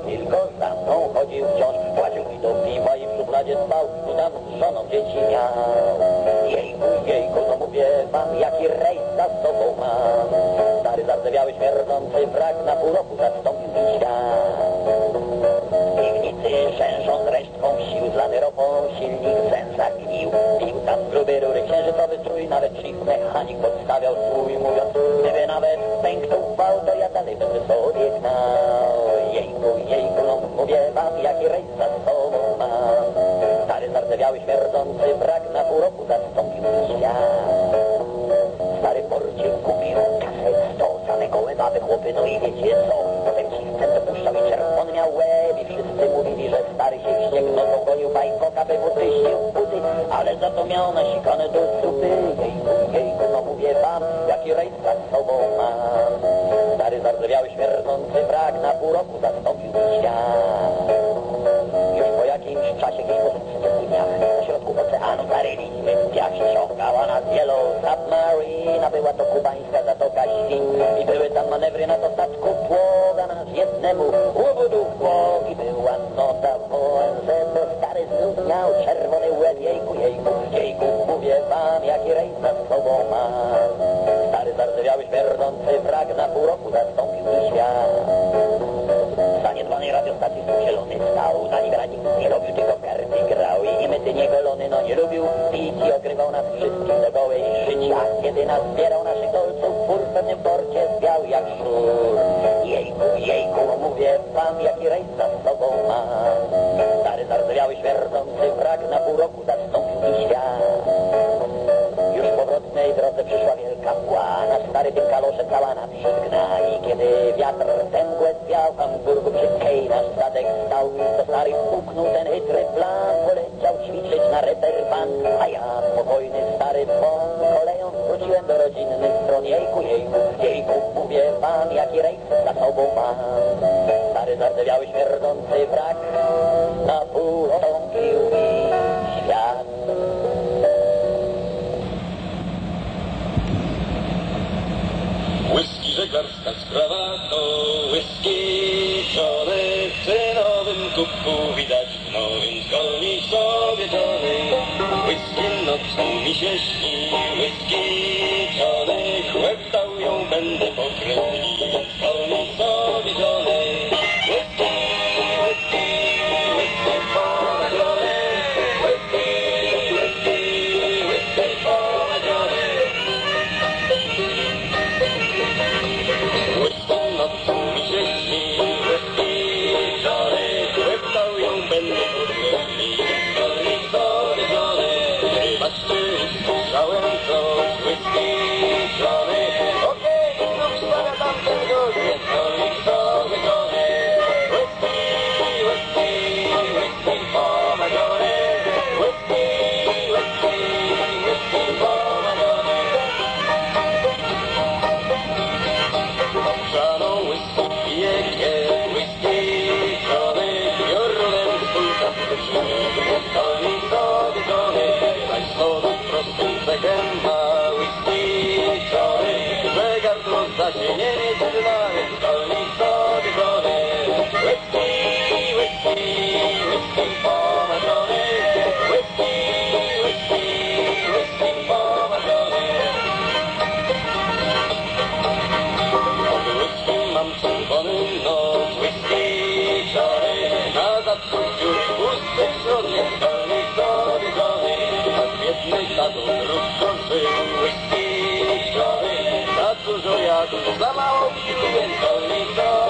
tylko za mną chodził wciąż. Płacił mi do piwa i w szufladzie spał, i tam z żoną dzieci miał. Jejku, no mówię wam, jaki rejs za sobą mam. Stary, zardzewiały, śmierdzący wrak na pół roku zastąpił mi świat. W piwnicy rzężą z resztką sił, zlany ropą silnik w sensach gnił. Pił tam gruby rury, księżycowy strój, nawet chief mechanik podstawiał swój, mówiąc, gdyby nawet pęknął wał, to ja dalej będę sobie gnał. Jejku, no mówię wam, jaki rejs za sobą mam. Stary, zardzewiały, śmierdzący wrak na pół roku zastąpił mi świat. Stary porcie kupił kasę, 100 same gołe baby, chłopy, no i wiecie co? Potem ci wtem dopuszczał i czerwony miał łeb i wszyscy mówili, że stary się wścieknął, pogonił bajkoka, by mu tyścił buty, ale za to miał nasikane do zupy. Jejku, no mówię wam, jaki rejs za sobą mam. Stary, zardzewiały, śmierdzący wrak na pół roku zastąpił mi świat. Już po jakimś czasie, gdzieś po 30 dniach, na środku oceanu zaryliliśmy piach, ściągała nas Yellow Submarine, a była to kubańska Zatoka Świń i były tam manewry na to statku płoga, nas jednemu łobudu w bok i była nota w ONZ, bo stary znów miał czerwony łeb. Jejku, mówię wam, jaki rejs za sobą mam. Stary, zardzewiały, śmierdzący wrak na pół roku zastąpił mi świat. W zaniedbanej radiostacji stół zielony stał, na nim radnik nie robił, tylko w karty grał i niemyty, niegolony, no nie lubił pić i ogrywał nas wszystkich do gołej życia. Kiedy nas zbierał naszych dolców, fur w pewnym porcie zwiał jak szur. Jejku, mówię wam, jaki rejs za sobą mam. Stary, zardzewiały, śmierdzący wrak na pół roku zastąpił mi świat. Już w powrotnej drodze przyszła wielka mgła, nasz stary tym kalosze cała naprzód gna. I kiedy wiatr tę mgłę zwiał, w Hamburgu przy Kej nasz statek stał, to stary puknął ten chytry plan, poleciał ćwiczyć na Reeperbahn, a ja spokojny stary dzwon, koleją wróciłem do rodzinnych stron. Jejku, mówię wam, jaki rejs za sobą mam. Stary, zardzewiały, śmierdzący wrak na pół zastąpił mi świat. Whisky, żeglarska sprawa to whisky, Johnny w cynowym kubku widać, no więc golnij sobie Johnny. Whisky nocą mi się śni, whisky, Johnny, chłeptał ją będę po krewni, więc golnij sobie Johnny. Whisky, whisky, whisky for Johnny, whisky, whisky, whisky for Johnny. Nocą mi się śni, whisky, Johnny, chłeptał ją będę po krewni, golnij sobie Johnny. Wybaczcie, słyszałem coś, whisky, Johnny, okej, znów stawia tam ten gość, więc golnij sobie Johnny. Whisky, whisky, whisky for my Johnny, whisky, whisky, whisky for my Johnny. Żaną whisky pije, whisky, Johnny, biorłem swój kaptuszny, golnij sobie Johnny. Państwo nad prostym cechem ma whisky, Johnny, że gardło zda się nie mieć dna, więc golnij sobie Johnny. Whisky, whisky, whisky for my Johnny, whisky, whisky, whisky for my Johnny. Od whisky mam czerwony nos, whisky, Johnny, na zatknięciu pusty wśród, więc golnij sobie Johnny. A w jednej tato krótko żył, whisky, Johnny, za dużo jadł, za mało pił, więc golnij sobie.